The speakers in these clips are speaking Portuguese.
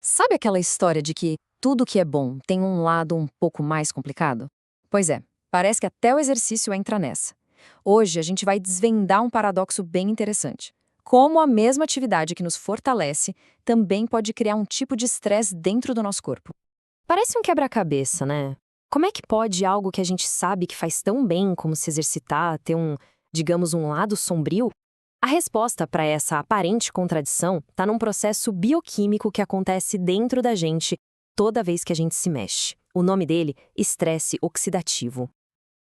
Sabe aquela história de que tudo que é bom tem um lado um pouco mais complicado? Pois é, parece que até o exercício entra nessa. Hoje a gente vai desvendar um paradoxo bem interessante. Como a mesma atividade que nos fortalece também pode criar um tipo de estresse dentro do nosso corpo. Parece um quebra-cabeça, né? Como é que pode algo que a gente sabe que faz tão bem como se exercitar ter digamos, um lado sombrio? A resposta para essa aparente contradição está num processo bioquímico que acontece dentro da gente toda vez que a gente se mexe. O nome dele, estresse oxidativo.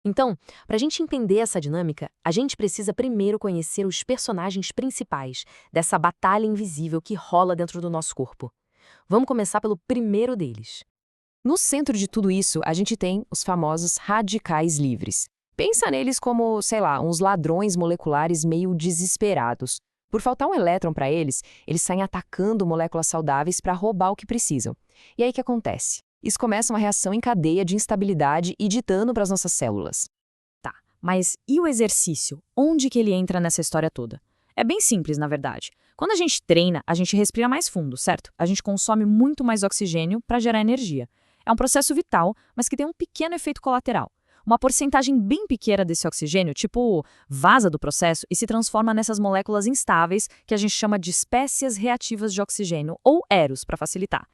Então, para a gente entender essa dinâmica, a gente precisa primeiro conhecer os personagens principais dessa batalha invisível que rola dentro do nosso corpo. Vamos começar pelo primeiro deles. No centro de tudo isso, a gente tem os famosos radicais livres. Pensa neles como, sei lá, uns ladrões moleculares meio desesperados. Por faltar um elétron para eles, eles saem atacando moléculas saudáveis para roubar o que precisam. E aí o que acontece? Isso começa uma reação em cadeia de instabilidade e de dano para as nossas células. Tá, mas e o exercício? Onde que ele entra nessa história toda? É bem simples, na verdade. Quando a gente treina, a gente respira mais fundo, certo? A gente consome muito mais oxigênio para gerar energia. É um processo vital, mas que tem um pequeno efeito colateral. Uma porcentagem bem pequena desse oxigênio, tipo, vaza do processo e se transforma nessas moléculas instáveis que a gente chama de espécies reativas de oxigênio, ou EROS, para facilitar.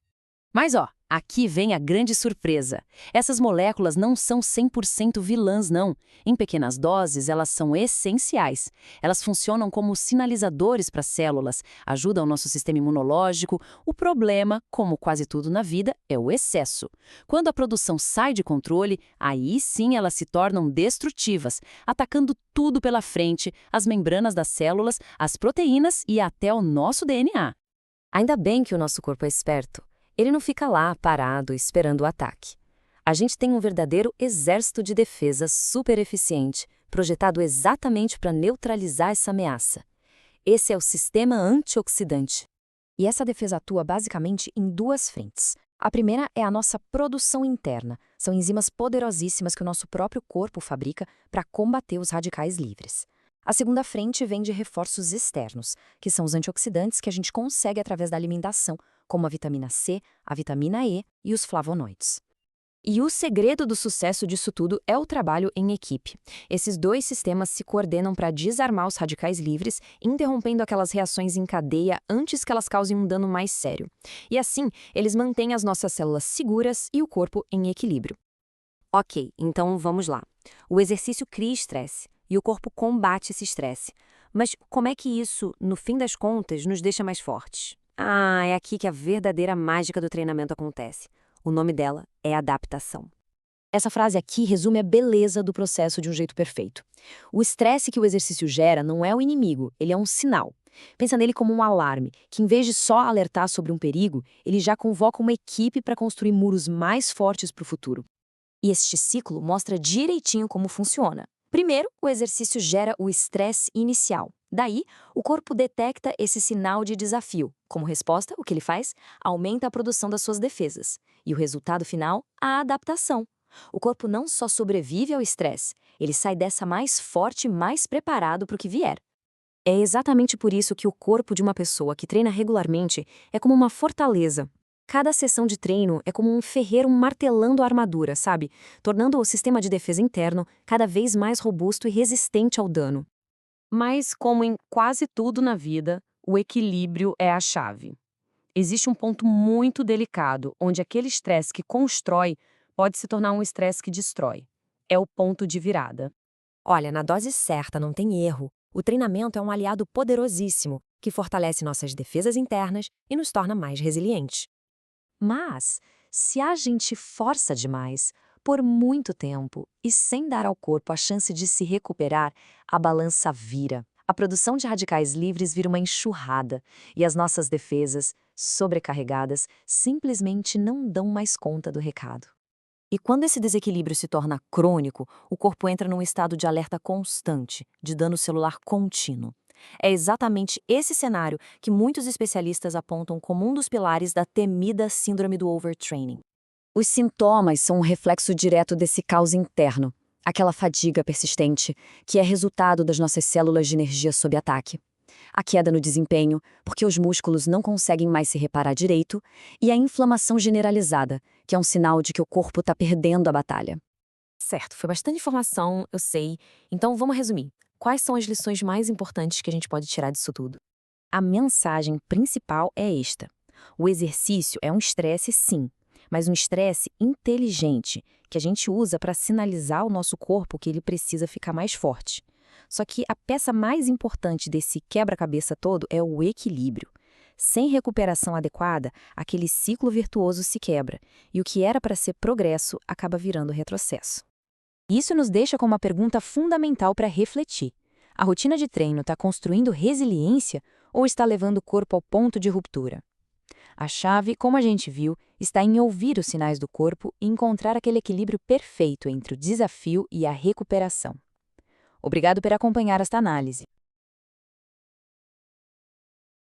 Mas ó, aqui vem a grande surpresa. Essas moléculas não são 100% vilãs, não. Em pequenas doses, elas são essenciais. Elas funcionam como sinalizadores para as células, ajudam o nosso sistema imunológico. O problema, como quase tudo na vida, é o excesso. Quando a produção sai de controle, aí sim elas se tornam destrutivas, atacando tudo pela frente, as membranas das células, as proteínas e até o nosso DNA. Ainda bem que o nosso corpo é esperto. Ele não fica lá, parado, esperando o ataque. A gente tem um verdadeiro exército de defesa super eficiente, projetado exatamente para neutralizar essa ameaça. Esse é o sistema antioxidante. E essa defesa atua basicamente em duas frentes. A primeira é a nossa produção interna. São enzimas poderosíssimas que o nosso próprio corpo fabrica para combater os radicais livres. A segunda frente vem de reforços externos, que são os antioxidantes que a gente consegue através da alimentação, como a vitamina C, a vitamina E e os flavonoides. E o segredo do sucesso disso tudo é o trabalho em equipe. Esses dois sistemas se coordenam para desarmar os radicais livres, interrompendo aquelas reações em cadeia antes que elas causem um dano mais sério. E assim, eles mantêm as nossas células seguras e o corpo em equilíbrio. Ok, então vamos lá. O exercício cria estresse e o corpo combate esse estresse. Mas como é que isso, no fim das contas, nos deixa mais fortes? Ah, é aqui que a verdadeira mágica do treinamento acontece. O nome dela é adaptação. Essa frase aqui resume a beleza do processo de um jeito perfeito. O estresse que o exercício gera não é o inimigo, ele é um sinal. Pensa nele como um alarme, que em vez de só alertar sobre um perigo, ele já convoca uma equipe para construir muros mais fortes para o futuro. E este ciclo mostra direitinho como funciona. Primeiro, o exercício gera o estresse inicial. Daí, o corpo detecta esse sinal de desafio. Como resposta, o que ele faz? Aumenta a produção das suas defesas. E o resultado final? A adaptação. O corpo não só sobrevive ao estresse, ele sai dessa mais forte e mais preparado para o que vier. É exatamente por isso que o corpo de uma pessoa que treina regularmente é como uma fortaleza. Cada sessão de treino é como um ferreiro martelando a armadura, sabe? Tornando o sistema de defesa interno cada vez mais robusto e resistente ao dano. Mas, como em quase tudo na vida, o equilíbrio é a chave. Existe um ponto muito delicado, onde aquele estresse que constrói pode se tornar um estresse que destrói. É o ponto de virada. Olha, na dose certa não tem erro. O treinamento é um aliado poderosíssimo que fortalece nossas defesas internas e nos torna mais resilientes. Mas, se a gente força demais, por muito tempo e sem dar ao corpo a chance de se recuperar, a balança vira. A produção de radicais livres vira uma enxurrada e as nossas defesas, sobrecarregadas, simplesmente não dão mais conta do recado. E quando esse desequilíbrio se torna crônico, o corpo entra num estado de alerta constante, de dano celular contínuo. É exatamente esse cenário que muitos especialistas apontam como um dos pilares da temida síndrome do overtraining. Os sintomas são um reflexo direto desse caos interno, aquela fadiga persistente, que é resultado das nossas células de energia sob ataque. a queda no desempenho, porque os músculos não conseguem mais se reparar direito, e a inflamação generalizada, que é um sinal de que o corpo está perdendo a batalha. Certo, foi bastante informação, eu sei. Então vamos resumir. Quais são as lições mais importantes que a gente pode tirar disso tudo? A mensagem principal é esta: o exercício é um estresse, sim, mas um estresse inteligente, que a gente usa para sinalizar ao nosso corpo que ele precisa ficar mais forte. Só que a peça mais importante desse quebra-cabeça todo é o equilíbrio. Sem recuperação adequada, aquele ciclo virtuoso se quebra, e o que era para ser progresso acaba virando retrocesso. Isso nos deixa com uma pergunta fundamental para refletir. A rotina de treino está construindo resiliência ou está levando o corpo ao ponto de ruptura? A chave, como a gente viu, está em ouvir os sinais do corpo e encontrar aquele equilíbrio perfeito entre o desafio e a recuperação. Obrigado por acompanhar esta análise.